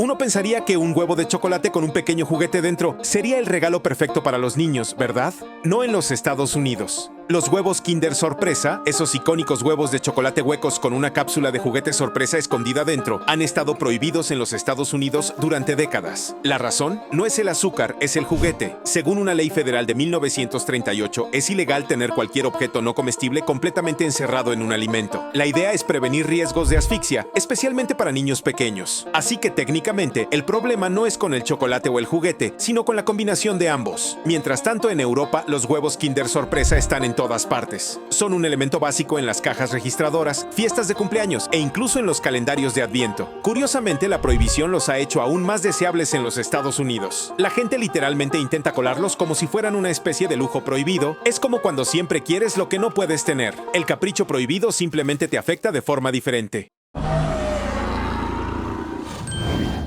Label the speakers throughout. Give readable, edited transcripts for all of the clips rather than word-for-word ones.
Speaker 1: Uno pensaría que un huevo de chocolate con un pequeño juguete dentro sería el regalo perfecto para los niños, ¿verdad? No en los Estados Unidos. Los huevos Kinder Sorpresa, esos icónicos huevos de chocolate huecos con una cápsula de juguete sorpresa escondida dentro, han estado prohibidos en los Estados Unidos durante décadas. La razón no es el azúcar, es el juguete. Según una ley federal de 1938, es ilegal tener cualquier objeto no comestible completamente encerrado en un alimento. La idea es prevenir riesgos de asfixia, especialmente para niños pequeños. Así que técnicamente, el problema no es con el chocolate o el juguete, sino con la combinación de ambos. Mientras tanto, en Europa, los huevos Kinder Sorpresa están en todas partes. Son un elemento básico en las cajas registradoras, fiestas de cumpleaños e incluso en los calendarios de Adviento. Curiosamente, la prohibición los ha hecho aún más deseables en los Estados Unidos. La gente literalmente intenta colarlos como si fueran una especie de lujo prohibido. Es como cuando siempre quieres lo que no puedes tener. El capricho prohibido simplemente te afecta de forma diferente.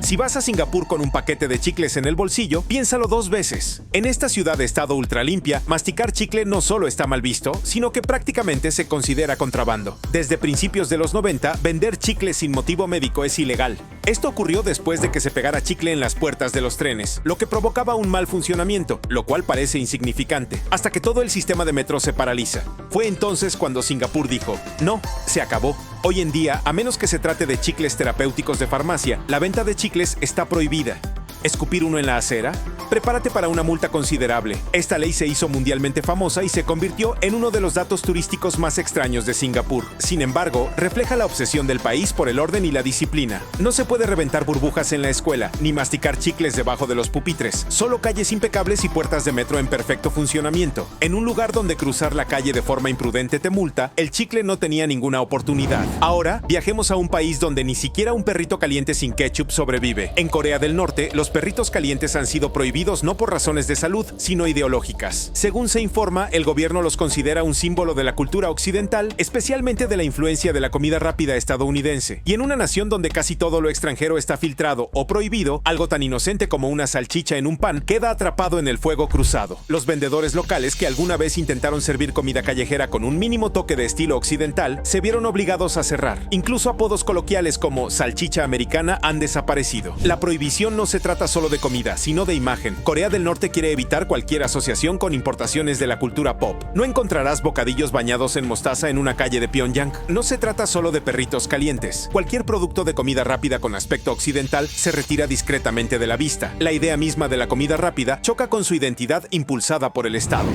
Speaker 1: Si vas a Singapur con un paquete de chicles en el bolsillo, piénsalo 2 veces. En esta ciudad-estado ultralimpia, masticar chicle no solo está mal visto, sino que prácticamente se considera contrabando. Desde principios de los 90, vender chicle sin motivo médico es ilegal. Esto ocurrió después de que se pegara chicle en las puertas de los trenes, lo que provocaba un mal funcionamiento, lo cual parece insignificante, hasta que todo el sistema de metro se paraliza. Fue entonces cuando Singapur dijo, no, se acabó. Hoy en día, a menos que se trate de chicles terapéuticos de farmacia, la venta de chicles está prohibida. ¿Escupir uno en la acera? Prepárate para una multa considerable. Esta ley se hizo mundialmente famosa y se convirtió en uno de los datos turísticos más extraños de Singapur. Sin embargo, refleja la obsesión del país por el orden y la disciplina. No se puede reventar burbujas en la escuela, ni masticar chicles debajo de los pupitres. Solo calles impecables y puertas de metro en perfecto funcionamiento. En un lugar donde cruzar la calle de forma imprudente te multa, el chicle no tenía ninguna oportunidad. Ahora, viajemos a un país donde ni siquiera un perrito caliente sin ketchup sobrevive. En Corea del Norte, los perritos calientes han sido prohibidos no por razones de salud, sino ideológicas. Según se informa, el gobierno los considera un símbolo de la cultura occidental, especialmente de la influencia de la comida rápida estadounidense. Y en una nación donde casi todo lo extranjero está filtrado o prohibido, algo tan inocente como una salchicha en un pan queda atrapado en el fuego cruzado. Los vendedores locales que alguna vez intentaron servir comida callejera con un mínimo toque de estilo occidental se vieron obligados a cerrar. Incluso apodos coloquiales como salchicha americana han desaparecido. La prohibición no se trata solo de comida, sino de imagen. Corea del Norte quiere evitar cualquier asociación con importaciones de la cultura pop. No encontrarás bocadillos bañados en mostaza en una calle de Pyongyang. No se trata solo de perritos calientes. Cualquier producto de comida rápida con aspecto occidental se retira discretamente de la vista. La idea misma de la comida rápida choca con su identidad impulsada por el Estado.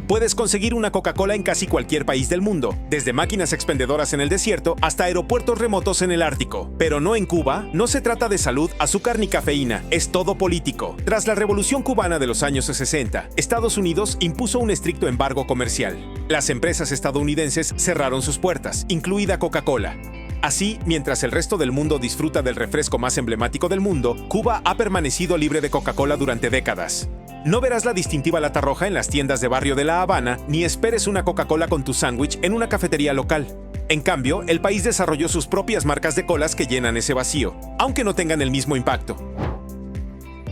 Speaker 1: Puedes conseguir una Coca-Cola en casi cualquier país del mundo, desde máquinas expendedoras en el desierto hasta aeropuertos remotos en el Ártico. Pero no en Cuba. No se trata de salud, azúcar ni cafeína, es todo político. Tras la Revolución Cubana de los años 60, Estados Unidos impuso un estricto embargo comercial. Las empresas estadounidenses cerraron sus puertas, incluida Coca-Cola. Así, mientras el resto del mundo disfruta del refresco más emblemático del mundo, Cuba ha permanecido libre de Coca-Cola durante décadas. No verás la distintiva lata roja en las tiendas de barrio de La Habana, ni esperes una Coca-Cola con tu sándwich en una cafetería local. En cambio, el país desarrolló sus propias marcas de colas que llenan ese vacío, aunque no tengan el mismo impacto.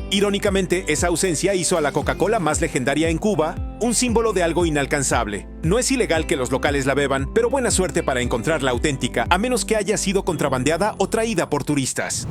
Speaker 1: Irónicamente, esa ausencia hizo a la Coca-Cola más legendaria en Cuba, un símbolo de algo inalcanzable. No es ilegal que los locales la beban, pero buena suerte para encontrar la auténtica, a menos que haya sido contrabandeada o traída por turistas.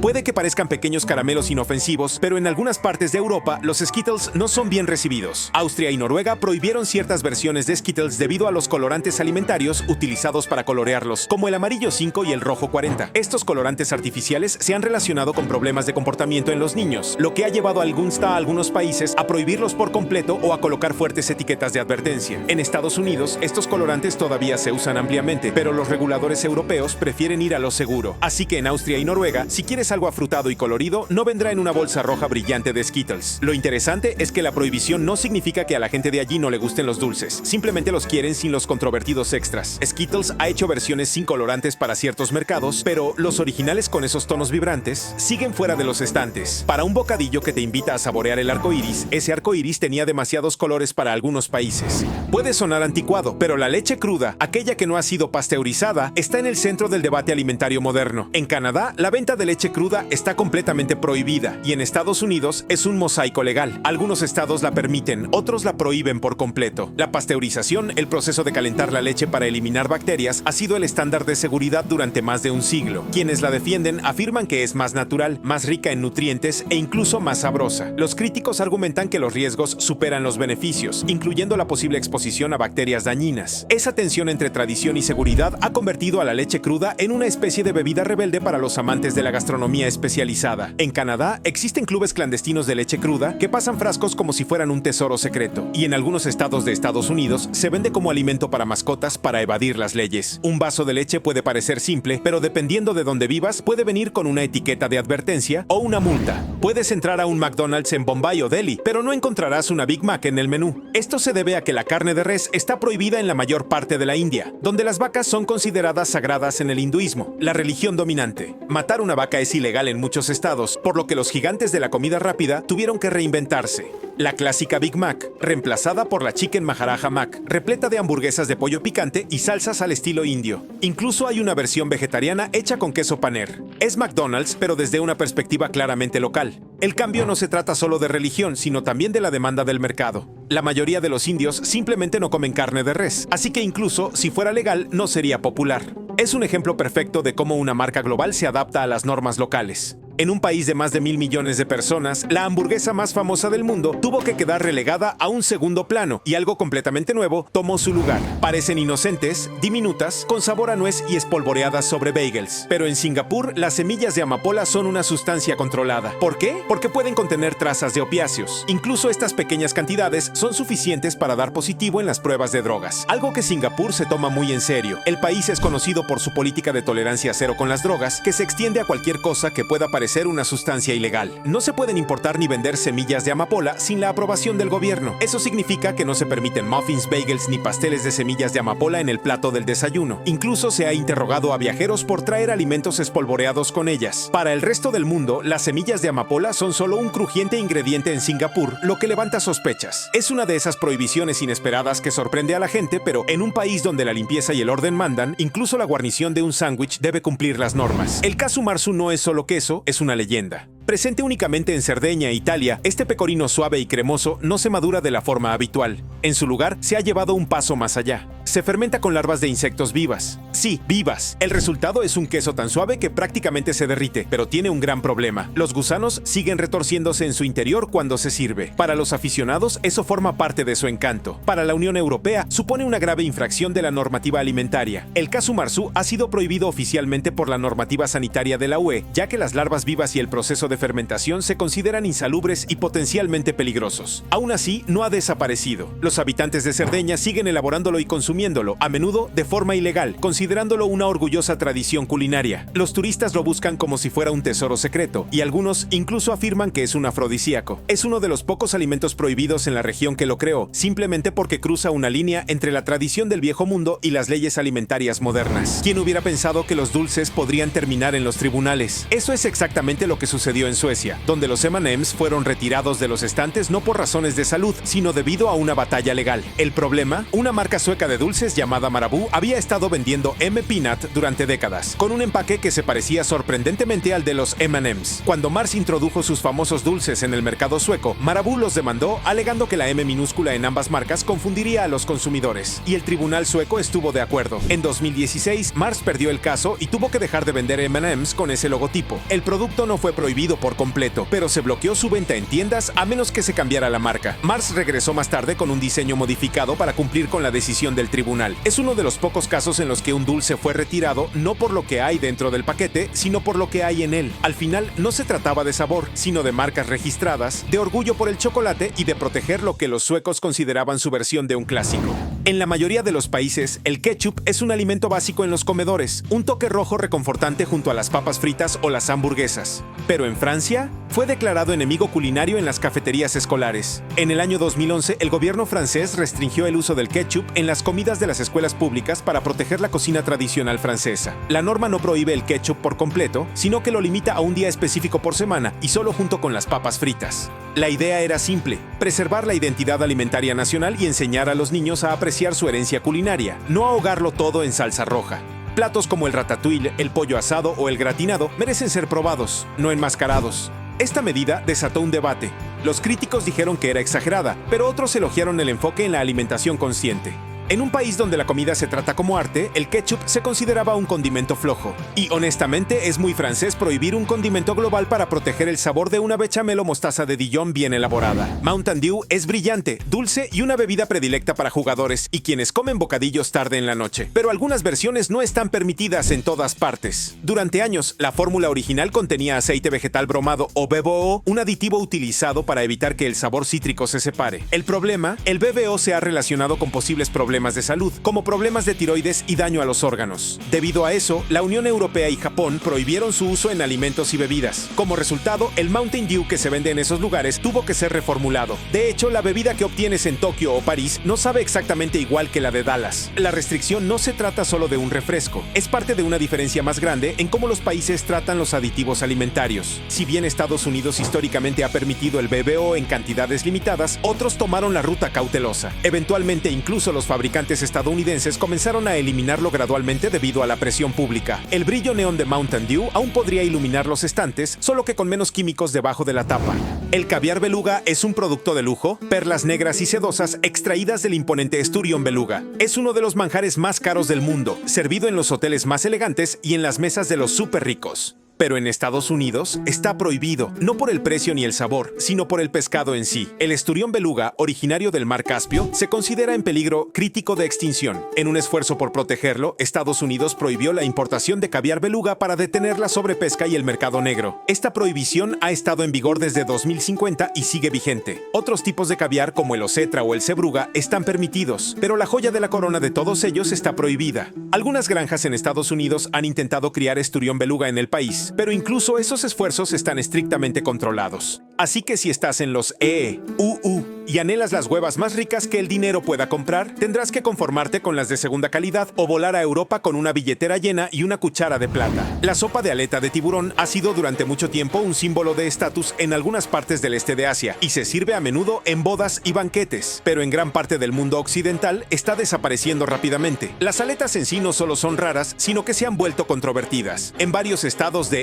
Speaker 1: Puede que parezcan pequeños caramelos inofensivos, pero en algunas partes de Europa, los Skittles no son bien recibidos. Austria y Noruega prohibieron ciertas versiones de Skittles debido a los colorantes alimentarios utilizados para colorearlos, como el amarillo 5 y el rojo 40. Estos colorantes artificiales se han relacionado con problemas de comportamiento en los niños, lo que ha llevado a algunos países a prohibirlos por completo o a colocar fuertes etiquetas de advertencia. En Estados Unidos, estos colorantes todavía se usan ampliamente, pero los reguladores europeos prefieren ir a lo seguro. Así que en Austria y Noruega, si quieres algo afrutado y colorido, no vendrá en una bolsa roja brillante de Skittles. Lo interesante es que la prohibición no significa que a la gente de allí no le gusten los dulces, simplemente los quieren sin los controvertidos extras. Skittles ha hecho versiones sin colorantes para ciertos mercados, pero los originales con esos tonos vibrantes siguen fuera de los estantes. Para un bocadillo que te invita a saborear el arco iris, ese arco iris tenía demasiados colores para algunos países. Puede sonar anticuado, pero la leche cruda, aquella que no ha sido pasteurizada, está en el centro del debate alimentario moderno. En Canadá, la venta de leche cruda cruda está completamente prohibida y en Estados Unidos es un mosaico legal. Algunos estados la permiten, otros la prohíben por completo. La pasteurización, el proceso de calentar la leche para eliminar bacterias, ha sido el estándar de seguridad durante más de un siglo. Quienes la defienden afirman que es más natural, más rica en nutrientes e incluso más sabrosa. Los críticos argumentan que los riesgos superan los beneficios, incluyendo la posible exposición a bacterias dañinas. Esa tensión entre tradición y seguridad ha convertido a la leche cruda en una especie de bebida rebelde para los amantes de la gastronomía especializada. En Canadá existen clubes clandestinos de leche cruda que pasan frascos como si fueran un tesoro secreto, y en algunos estados de Estados Unidos se vende como alimento para mascotas para evadir las leyes. Un vaso de leche puede parecer simple, pero dependiendo de dónde vivas, puede venir con una etiqueta de advertencia o una multa. Puedes entrar a un McDonald's en Bombay o Delhi, pero no encontrarás una Big Mac en el menú. Esto se debe a que la carne de res está prohibida en la mayor parte de la India, donde las vacas son consideradas sagradas en el hinduismo, la religión dominante. Matar una vaca es ilegal en muchos estados, por lo que los gigantes de la comida rápida tuvieron que reinventarse. La clásica Big Mac, reemplazada por la Chicken Maharaja Mac, repleta de hamburguesas de pollo picante y salsas al estilo indio. Incluso hay una versión vegetariana hecha con queso paner. Es McDonald's, pero desde una perspectiva claramente local. El cambio no se trata solo de religión, sino también de la demanda del mercado. La mayoría de los indios simplemente no comen carne de res, así que incluso si fuera legal no sería popular. Es un ejemplo perfecto de cómo una marca global se adapta a las normas locales. En un país de más de 1.000 millones de personas, la hamburguesa más famosa del mundo tuvo que quedar relegada a un segundo plano y algo completamente nuevo tomó su lugar. Parecen inocentes, diminutas, con sabor a nuez y espolvoreadas sobre bagels. Pero en Singapur, las semillas de amapola son una sustancia controlada. ¿Por qué? Porque pueden contener trazas de opiáceos. Incluso estas pequeñas cantidades son suficientes para dar positivo en las pruebas de drogas. Algo que Singapur se toma muy en serio. El país es conocido por su política de tolerancia cero con las drogas, que se extiende a cualquier cosa que pueda parecer una sustancia ilegal. No se pueden importar ni vender semillas de amapola sin la aprobación del gobierno. Eso significa que no se permiten muffins, bagels ni pasteles de semillas de amapola en el plato del desayuno. Incluso se ha interrogado a viajeros por traer alimentos espolvoreados con ellas. Para el resto del mundo, las semillas de amapola son solo un crujiente ingrediente en Singapur, lo que levanta sospechas. Es una de esas prohibiciones inesperadas que sorprende a la gente, pero en un país donde la limpieza y el orden mandan, incluso la guarnición de un sándwich debe cumplir las normas. El casu marzu no es solo queso, es una leyenda. Presente únicamente en Cerdeña, Italia, este pecorino suave y cremoso no se madura de la forma habitual. En su lugar, se ha llevado un paso más allá. Se fermenta con larvas de insectos vivas. Sí, vivas. El resultado es un queso tan suave que prácticamente se derrite, pero tiene un gran problema. Los gusanos siguen retorciéndose en su interior cuando se sirve. Para los aficionados, eso forma parte de su encanto. Para la Unión Europea, supone una grave infracción de la normativa alimentaria. El casu marzu ha sido prohibido oficialmente por la normativa sanitaria de la UE, ya que las larvas vivas y el proceso de fermentación se consideran insalubres y potencialmente peligrosos. Aún así, no ha desaparecido. Los habitantes de Cerdeña siguen elaborándolo y consumiéndolo, a menudo de forma ilegal, considerándolo una orgullosa tradición culinaria. Los turistas lo buscan como si fuera un tesoro secreto, y algunos incluso afirman que es un afrodisíaco. Es uno de los pocos alimentos prohibidos en la región que lo creó, simplemente porque cruza una línea entre la tradición del viejo mundo y las leyes alimentarias modernas. ¿Quién hubiera pensado que los dulces podrían terminar en los tribunales? Eso es exactamente lo que sucedió en Suecia, donde los M&M's fueron retirados de los estantes no por razones de salud, sino debido a una batalla legal. El problema, una marca sueca de dulces llamada Marabou había estado vendiendo M-Peanut durante décadas, con un empaque que se parecía sorprendentemente al de los M&M's. Cuando Mars introdujo sus famosos dulces en el mercado sueco, Marabou los demandó alegando que la M minúscula en ambas marcas confundiría a los consumidores, y el tribunal sueco estuvo de acuerdo. En 2016, Mars perdió el caso y tuvo que dejar de vender M&M's con ese logotipo. El producto no fue prohibido por completo, pero se bloqueó su venta en tiendas a menos que se cambiara la marca. Mars regresó más tarde con un diseño modificado para cumplir con la decisión del tribunal. Es uno de los pocos casos en los que un dulce fue retirado no por lo que hay dentro del paquete, sino por lo que hay en él. Al final, no se trataba de sabor, sino de marcas registradas, de orgullo por el chocolate y de proteger lo que los suecos consideraban su versión de un clásico. En la mayoría de los países, el ketchup es un alimento básico en los comedores, un toque rojo reconfortante junto a las papas fritas o las hamburguesas. Pero en Francia, fue declarado enemigo culinario en las cafeterías escolares. En el año 2011, el gobierno francés restringió el uso del ketchup en las comidas de las escuelas públicas para proteger la cocina tradicional francesa. La norma no prohíbe el ketchup por completo, sino que lo limita a un día específico por semana y solo junto con las papas fritas. La idea era simple: preservar la identidad alimentaria nacional y enseñar a los niños a apreciar su herencia culinaria, no ahogarlo todo en salsa roja. Platos como el ratatouille, el pollo asado o el gratinado merecen ser probados, no enmascarados. Esta medida desató un debate. Los críticos dijeron que era exagerada, pero otros elogiaron el enfoque en la alimentación consciente. En un país donde la comida se trata como arte, el ketchup se consideraba un condimento flojo. Y honestamente es muy francés prohibir un condimento global para proteger el sabor de una bechamel o mostaza de Dijon bien elaborada. Mountain Dew es brillante, dulce y una bebida predilecta para jugadores y quienes comen bocadillos tarde en la noche. Pero algunas versiones no están permitidas en todas partes. Durante años, la fórmula original contenía aceite vegetal bromado o BBO, un aditivo utilizado para evitar que el sabor cítrico se separe. El problema, el BBO se ha relacionado con posibles problemas de salud, como problemas de tiroides y daño a los órganos. Debido a eso, la Unión Europea y Japón prohibieron su uso en alimentos y bebidas. Como resultado, el Mountain Dew que se vende en esos lugares tuvo que ser reformulado. De hecho, la bebida que obtienes en Tokio o París no sabe exactamente igual que la de Dallas. La restricción no se trata solo de un refresco, es parte de una diferencia más grande en cómo los países tratan los aditivos alimentarios. Si bien Estados Unidos históricamente ha permitido el BBO en cantidades limitadas, otros tomaron la ruta cautelosa. Eventualmente, incluso los fabricantes estadounidenses comenzaron a eliminarlo gradualmente debido a la presión pública. El brillo neón de Mountain Dew aún podría iluminar los estantes, solo que con menos químicos debajo de la tapa. El caviar beluga es un producto de lujo, perlas negras y sedosas extraídas del imponente esturión beluga. Es uno de los manjares más caros del mundo, servido en los hoteles más elegantes y en las mesas de los súper ricos. Pero en Estados Unidos está prohibido, no por el precio ni el sabor, sino por el pescado en sí. El esturión beluga, originario del mar Caspio, se considera en peligro crítico de extinción. En un esfuerzo por protegerlo, Estados Unidos prohibió la importación de caviar beluga para detener la sobrepesca y el mercado negro. Esta prohibición ha estado en vigor desde 2050 y sigue vigente. Otros tipos de caviar, como el ocetra o el cebruga, están permitidos, pero la joya de la corona de todos ellos está prohibida. Algunas granjas en Estados Unidos han intentado criar esturión beluga en el país, pero incluso esos esfuerzos están estrictamente controlados. Así que si estás en los y anhelas las huevas más ricas que el dinero pueda comprar, tendrás que conformarte con las de segunda calidad o volar a Europa con una billetera llena y una cuchara de plata. La sopa de aleta de tiburón ha sido durante mucho tiempo un símbolo de estatus en algunas partes del este de Asia y se sirve a menudo en bodas y banquetes, pero en gran parte del mundo occidental está desapareciendo rápidamente. Las aletas en sí no solo son raras, sino que se han vuelto controvertidas. En varios estados de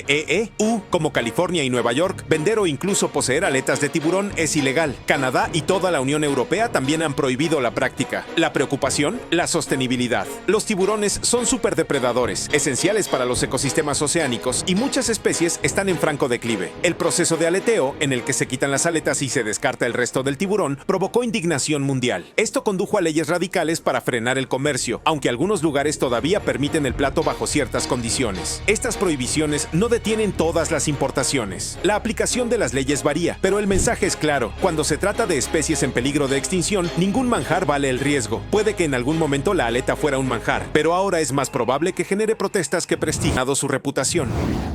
Speaker 1: como California y Nueva York, vender o incluso poseer aletas de tiburón es ilegal. Canadá y toda la Unión Europea también han prohibido la práctica. La preocupación, la sostenibilidad. Los tiburones son superdepredadores, esenciales para los ecosistemas oceánicos y muchas especies están en franco declive. El proceso de aleteo, en el que se quitan las aletas y se descarta el resto del tiburón, provocó indignación mundial. Esto condujo a leyes radicales para frenar el comercio, aunque algunos lugares todavía permiten el plato bajo ciertas condiciones. Estas prohibiciones no detienen todas las importaciones. La aplicación de las leyes varía, pero el mensaje es claro. Cuando se trata de especies en peligro de extinción, ningún manjar vale el riesgo. Puede que en algún momento la aleta fuera un manjar, pero ahora es más probable que genere protestas que prestigien su reputación.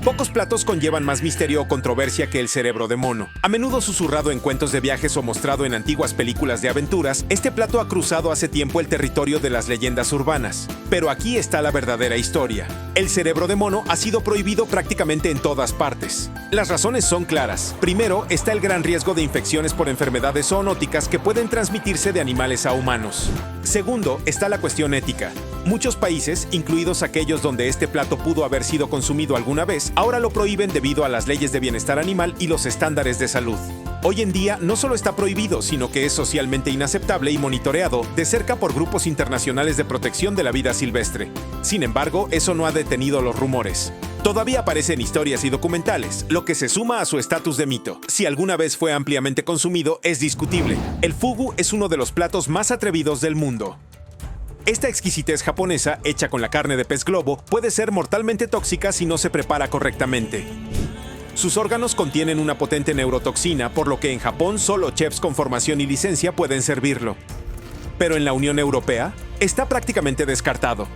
Speaker 1: Pocos platos conllevan más misterio o controversia que el cerebro de mono. A menudo susurrado en cuentos de viajes o mostrado en antiguas películas de aventuras, este plato ha cruzado hace tiempo el territorio de las leyendas urbanas. Pero aquí está la verdadera historia. El cerebro de mono ha sido prohibido prácticamente en todas partes. Las razones son claras. Primero, está el gran riesgo de infecciones por enfermedades zoonóticas que pueden transmitirse de animales a humanos. Segundo, está la cuestión ética. Muchos países, incluidos aquellos donde este plato pudo haber sido consumido alguna vez, ahora lo prohíben debido a las leyes de bienestar animal y los estándares de salud. Hoy en día no solo está prohibido, sino que es socialmente inaceptable y monitoreado de cerca por grupos internacionales de protección de la vida silvestre. Sin embargo, eso no ha detenido los rumores. Todavía aparecen historias y documentales, lo que se suma a su estatus de mito. Si alguna vez fue ampliamente consumido, es discutible. El fugu es uno de los platos más atrevidos del mundo. Esta exquisitez japonesa, hecha con la carne de pez globo, puede ser mortalmente tóxica si no se prepara correctamente. Sus órganos contienen una potente neurotoxina, por lo que en Japón solo chefs con formación y licencia pueden servirlo. Pero en la Unión Europea, está prácticamente descartado.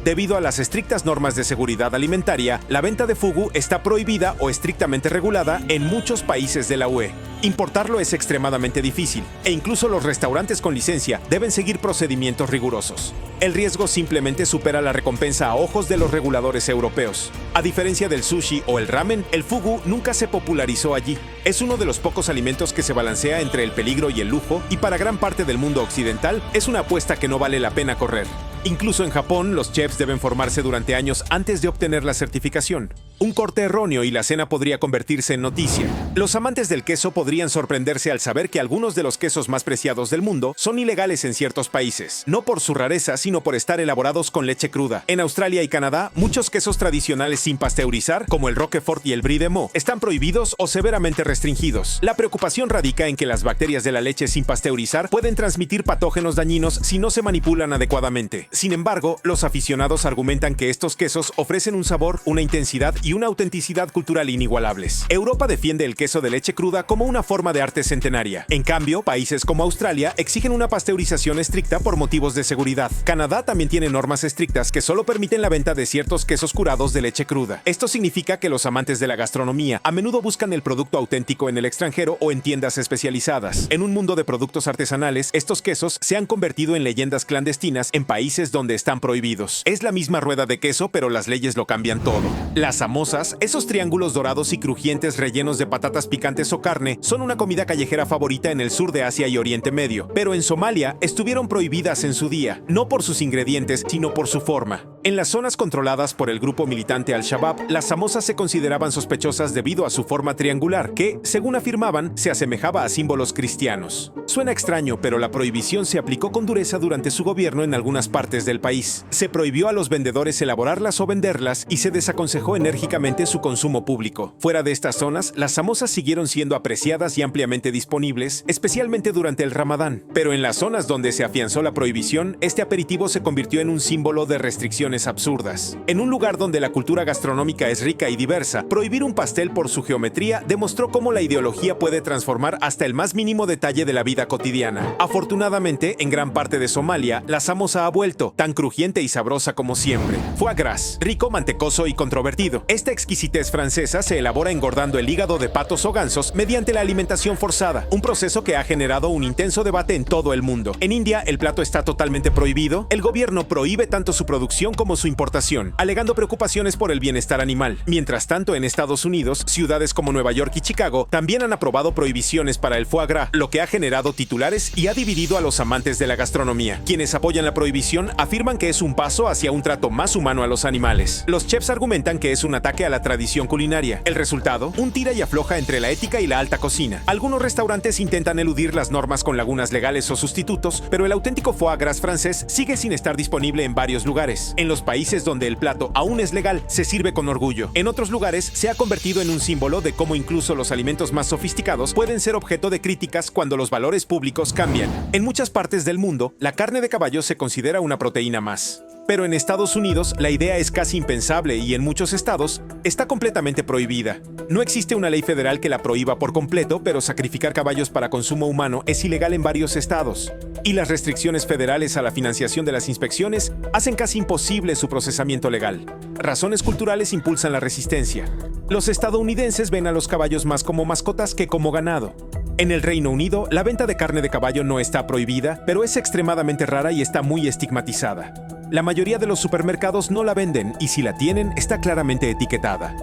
Speaker 1: Debido a las estrictas normas de seguridad alimentaria, la venta de fugu está prohibida o estrictamente regulada en muchos países de la UE. Importarlo es extremadamente difícil, e incluso los restaurantes con licencia deben seguir procedimientos rigurosos. El riesgo simplemente supera la recompensa a ojos de los reguladores europeos. A diferencia del sushi o el ramen, el fugu nunca se popularizó allí. Es uno de los pocos alimentos que se balancea entre el peligro y el lujo, y para gran parte del mundo occidental es una apuesta que no vale la pena correr. Incluso en Japón, los chefs deben formarse durante años antes de obtener la certificación. Un corte erróneo y la cena podría convertirse en noticia. Los amantes del queso podrían sorprenderse al saber que algunos de los quesos más preciados del mundo son ilegales en ciertos países, no por su rareza, sino por estar elaborados con leche cruda. En Australia y Canadá, muchos quesos tradicionales sin pasteurizar, como el Roquefort y el Brie de Meaux, están prohibidos o severamente restringidos. La preocupación radica en que las bacterias de la leche sin pasteurizar pueden transmitir patógenos dañinos si no se manipulan adecuadamente. Sin embargo, los aficionados argumentan que estos quesos ofrecen un sabor, una intensidad y una autenticidad cultural inigualables. Europa defiende el queso de leche cruda como una forma de arte centenaria. En cambio, países como Australia exigen una pasteurización estricta por motivos de seguridad. Canadá también tiene normas estrictas que solo permiten la venta de ciertos quesos curados de leche cruda. Esto significa que los amantes de la gastronomía a menudo buscan el producto auténtico en el extranjero o en tiendas especializadas. En un mundo de productos artesanales, estos quesos se han convertido en leyendas clandestinas en países donde están prohibidos. Es la misma rueda de queso, pero las leyes lo cambian todo. Las samosas, esos triángulos dorados y crujientes rellenos de patatas picantes o carne, son una comida callejera favorita en el sur de Asia y Oriente Medio, pero en Somalia estuvieron prohibidas en su día, no por sus ingredientes, sino por su forma. En las zonas controladas por el grupo militante Al-Shabaab, las samosas se consideraban sospechosas debido a su forma triangular, que, según afirmaban, se asemejaba a símbolos cristianos. Suena extraño, pero la prohibición se aplicó con dureza durante su gobierno en algunas partes del país. Se prohibió a los vendedores elaborarlas o venderlas y se desaconsejó enérgicamente su consumo público. Fuera de estas zonas, las samosas siguieron siendo apreciadas y ampliamente disponibles, especialmente durante el Ramadán. Pero en las zonas donde se afianzó la prohibición, este aperitivo se convirtió en un símbolo de restricciones absurdas. En un lugar donde la cultura gastronómica es rica y diversa, prohibir un pastel por su geometría demostró cómo la ideología puede transformar hasta el más mínimo detalle de la vida cotidiana. Afortunadamente, en gran parte de Somalia, la samosa ha vuelto, tan crujiente y sabrosa como siempre. Foie gras, rico, mantecoso y controvertido. Esta exquisitez francesa se elabora engordando el hígado de patos o gansos mediante la alimentación forzada, un proceso que ha generado un intenso debate en todo el mundo. En India, el plato está totalmente prohibido. El gobierno prohíbe tanto su producción como su importación, alegando preocupaciones por el bienestar animal. Mientras tanto, en Estados Unidos, ciudades como Nueva York y Chicago también han aprobado prohibiciones para el foie gras, lo que ha generado titulares y ha dividido a los amantes de la gastronomía. Quienes apoyan la prohibición afirman que es un paso hacia un trato más humano a los animales. Los chefs argumentan que es un ataque a la tradición culinaria. El resultado, un tira y afloja entre la ética y la alta cocina. Algunos restaurantes intentan eludir las normas con lagunas legales o sustitutos, pero el auténtico foie gras francés sigue sin estar disponible en varios lugares. En los países donde el plato aún es legal, se sirve con orgullo. En otros lugares, se ha convertido en un símbolo de cómo incluso los alimentos más sofisticados pueden ser objeto de críticas cuando los valores públicos cambian. En muchas partes del mundo, la carne de caballo se considera una proteína más. Pero en Estados Unidos, la idea es casi impensable y en muchos estados está completamente prohibida. No existe una ley federal que la prohíba por completo, pero sacrificar caballos para consumo humano es ilegal en varios estados. Y las restricciones federales a la financiación de las inspecciones hacen casi imposible su procesamiento legal. Razones culturales impulsan la resistencia. Los estadounidenses ven a los caballos más como mascotas que como ganado. En el Reino Unido, la venta de carne de caballo no está prohibida, pero es extremadamente rara y está muy estigmatizada. La mayoría de los supermercados no la venden y si la tienen, está claramente etiquetada.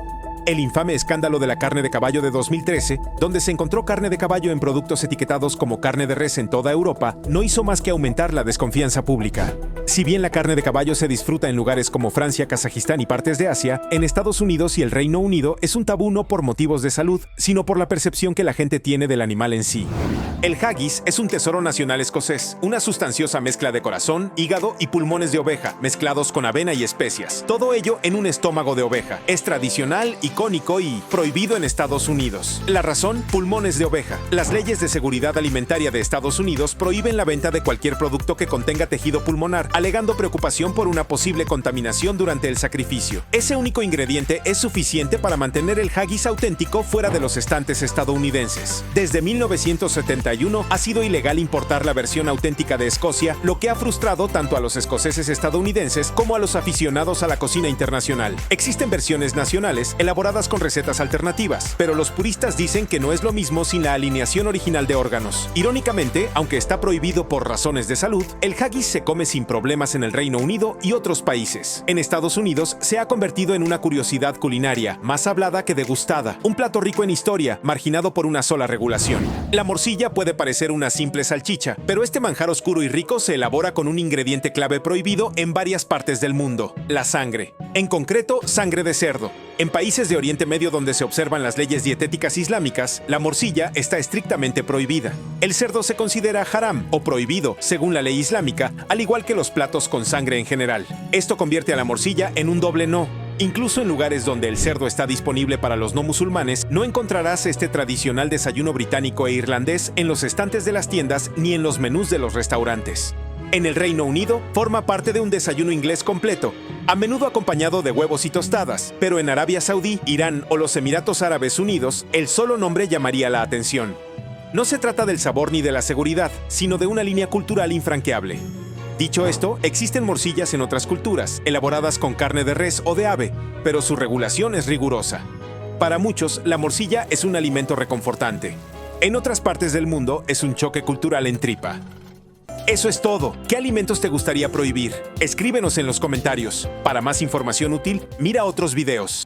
Speaker 1: El infame escándalo de la carne de caballo de 2013, donde se encontró carne de caballo en productos etiquetados como carne de res en toda Europa, no hizo más que aumentar la desconfianza pública. Si bien la carne de caballo se disfruta en lugares como Francia, Kazajistán y partes de Asia, en Estados Unidos y el Reino Unido es un tabú no por motivos de salud, sino por la percepción que la gente tiene del animal en sí. El haggis es un tesoro nacional escocés, una sustanciosa mezcla de corazón, hígado y pulmones de oveja, mezclados con avena y especias. Todo ello en un estómago de oveja. Es tradicional, icónico y prohibido en Estados Unidos. La razón, pulmones de oveja. Las leyes de seguridad alimentaria de Estados Unidos prohíben la venta de cualquier producto que contenga tejido pulmonar, alegando preocupación por una posible contaminación durante el sacrificio. Ese único ingrediente es suficiente para mantener el haggis auténtico fuera de los estantes estadounidenses. Desde 1971 ha sido ilegal importar la versión auténtica de Escocia, lo que ha frustrado tanto a los escoceses estadounidenses como a los aficionados a la cocina internacional. Existen versiones nacionales elaboradas con recetas alternativas, pero los puristas dicen que no es lo mismo sin la alineación original de órganos. Irónicamente, aunque está prohibido por razones de salud, el haggis se come sin problemas en el Reino Unido y otros países. En Estados Unidos se ha convertido en una curiosidad culinaria, más hablada que degustada, un plato rico en historia, marginado por una sola regulación. La morcilla puede puede parecer una simple salchicha, pero este manjar oscuro y rico se elabora con un ingrediente clave prohibido en varias partes del mundo: la sangre. En concreto, sangre de cerdo. En países de Oriente Medio donde se observan las leyes dietéticas islámicas, la morcilla está estrictamente prohibida. El cerdo se considera haram o prohibido, según la ley islámica, al igual que los platos con sangre en general. Esto convierte a la morcilla en un doble no. Incluso en lugares donde el cerdo está disponible para los no musulmanes, no encontrarás este tradicional desayuno británico e irlandés en los estantes de las tiendas ni en los menús de los restaurantes. En el Reino Unido, forma parte de un desayuno inglés completo, a menudo acompañado de huevos y tostadas, pero en Arabia Saudí, Irán o los Emiratos Árabes Unidos, el solo nombre llamaría la atención. No se trata del sabor ni de la seguridad, sino de una línea cultural infranqueable. Dicho esto, existen morcillas en otras culturas, elaboradas con carne de res o de ave, pero su regulación es rigurosa. Para muchos, la morcilla es un alimento reconfortante. En otras partes del mundo, es un choque cultural en tripa. Eso es todo. ¿Qué alimentos te gustaría prohibir? Escríbenos en los comentarios. Para más información útil, mira otros videos.